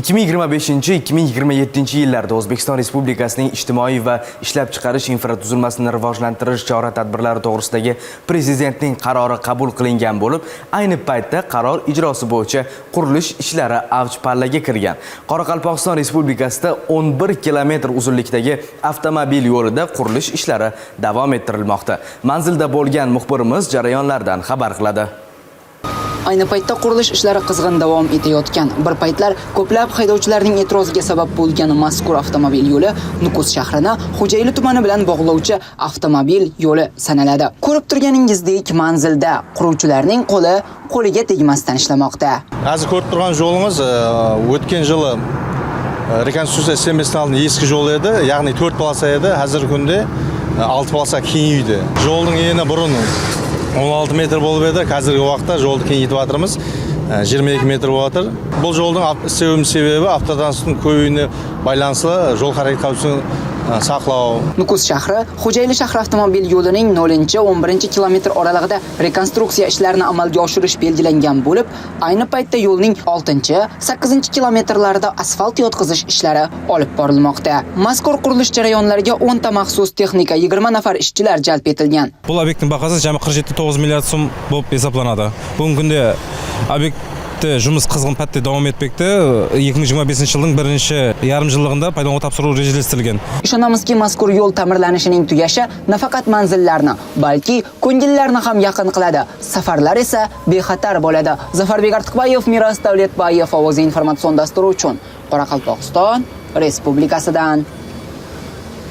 2025-2027 yillarda O'zbekiston Respublikasining ijtimoiy va ishlab chiqarish infratuzilmasini rivojlantirish chora-tadbirlari to'g'risidagi Prezidentning qarori qabul qilingan bo'lib, ayni paytda qaror ijrosi bo'yicha qurilish ishlari avj pallaga kirgan. Qoraqalpog'iston Respublikasida 11 kilometr uzunlikdagi avtomobil yo'lida qurilish ishlari davom ettirilmoqda. Manzilda bo'lgan muxbirimiz jarayonlardan xabar qiladi. Ayni paytda qurilish ishlari qizg'in davom etayotgan. Bir paytlar ko'plab haydovchilarning e'tiroziga sabab bo'lgan mazkur avtomobil yo'li Nukus shahrini Xo'jayli tumani bilan bog'lovchi avtomobil yo'li sanaladi. Ko'rib turganingizdek, manzilda quruvchilarning qo'liga tegmasdan ishlamoqda. Hozir ko'rib turgan yo'limiz o'tgan yili rekonstruksiya qilinmasdan oldin eski yo'l edi, ya'ni 4 polsa edi. Hozirgi kunda 6 polsa kengaydi. Yo'lning eni burun 16 metr bo'lib edi. Hozirgi vaqtda yo'lni kengaytib atrimiz. 22 metr bo'ladir. Bu yo'lning sebebi avtotransportning ko'payishine байланышлы yo'l harakat xavfsizligini saqlov. Nukus shahri Xo'jayli shahri avtomobil yo'lining 0-11 kilometr oralig'ida rekonstruksiya ishlarini amalga oshirish belgilangan bo'lib, ayni paytda yo'lning 6-8 kilometrlarida asfalt yotqizish ishlari olib borilmoqda. Mazkur qurilish jarayonlariga 10 ta maxsus texnika, 20 nafar ishchilar jalb etilgan. Bu obyektning bahosi jami 47,9 milliard so'm bo'lib hisoblanadi. Bugungi kunda жұмыс қызғын пәтте davom etmekte. 2025 yılın birinchi yarim yilligida foydalanuvga topshiruv rejalashtirilgan. Ishonamizki, mazkur yo'l ta'mirlanishining tugashi nafaqat manzillarni, balki ko'ngillarni ham yaqin qiladi. Safarlar esa bexatar bo'ladi. Zafarbek Artiqbayev, Miros Davletbayev, Ovoz informatsion dasturi uchun Qoraqalpog'iston Respublikasidan.